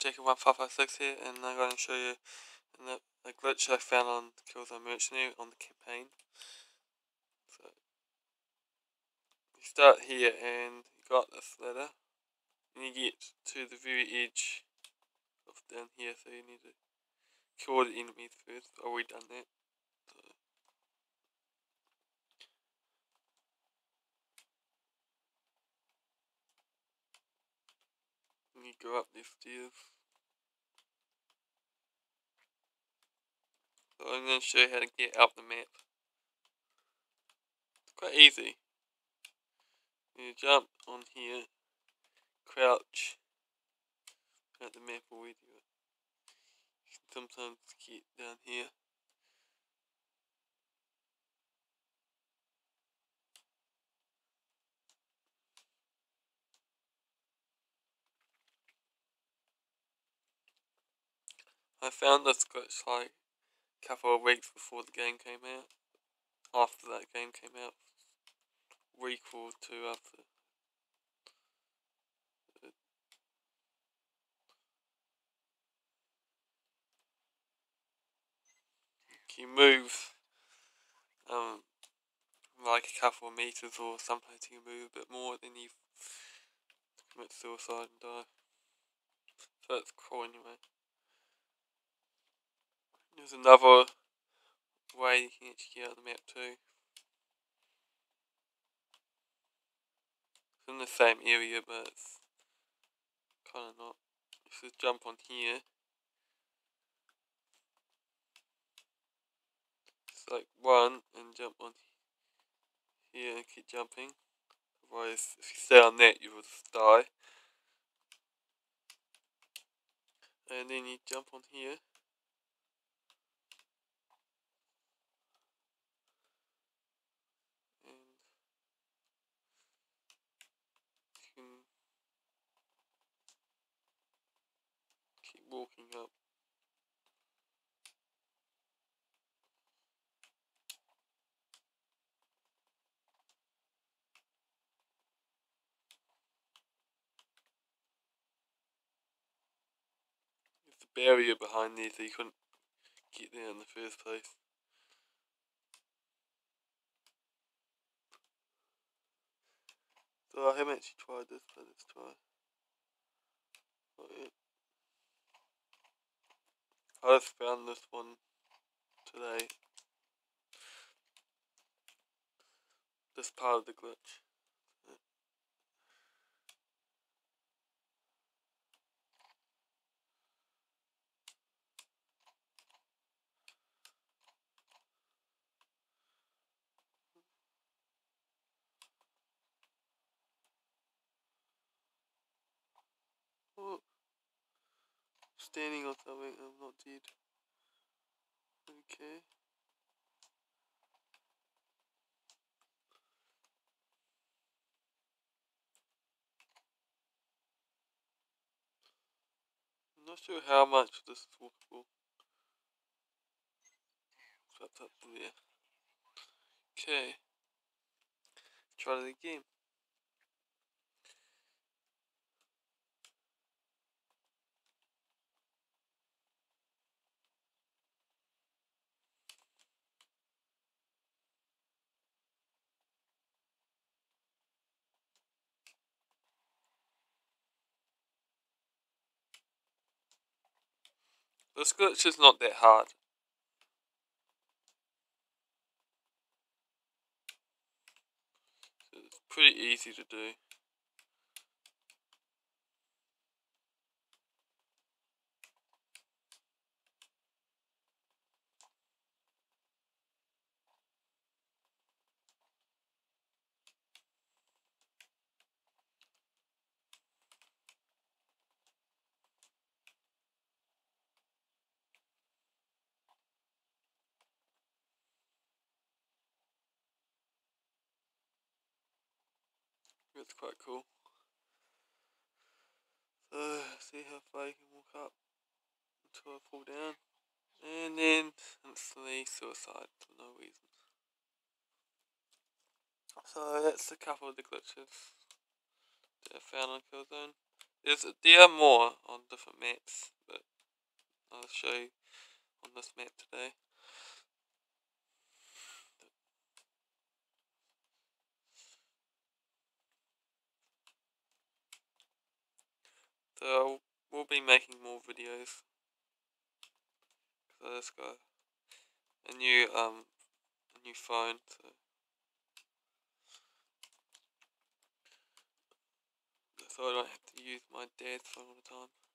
Jacob1556 here, and I'm going to show you a glitch I found on Killzone Mercenary on the campaign. So, you start here and you got this ladder, and you get to the very edge of down here, so you need to kill the enemies first. I've already done that. So, and you go up these stairs. So I'm going to show you how to get out the map. It's quite easy. You jump on here, crouch at the map already. You can sometimes get down here. I found this glitch like a couple of weeks before the game came out. After that game came out, week or two after. You move like a couple of meters, or sometimes you can move a bit more, then you commit suicide and die. So that's cool anyway. There's another way you can actually get out of the map too. It's in the same area, but it's kinda not. If you jump on here, it's like one and jump on here and keep jumping. Otherwise, if you stay on that, you will just die. And then you jump on here. And you can keep walking up. There's a barrier behind there, so you couldn't get there in the first place. So I haven't actually tried this, but let's try. Oh, yeah. I just found this one today. This part of the glitch. Oh, standing on something, I'm not dead. Okay. I'm not sure how much this is walkable. It's up there. Okay. Try it again. This glitch is not that hard. It's pretty easy to do. It's quite cool. See how far you can walk up until I fall down. And then instantly suicide for no reason. So that's a couple of the glitches that I found on Killzone. there are more on different maps, but I'll show you on this map today. So we'll be making more videos. So I just got a new phone, so I don't have to use my dad's phone all the time.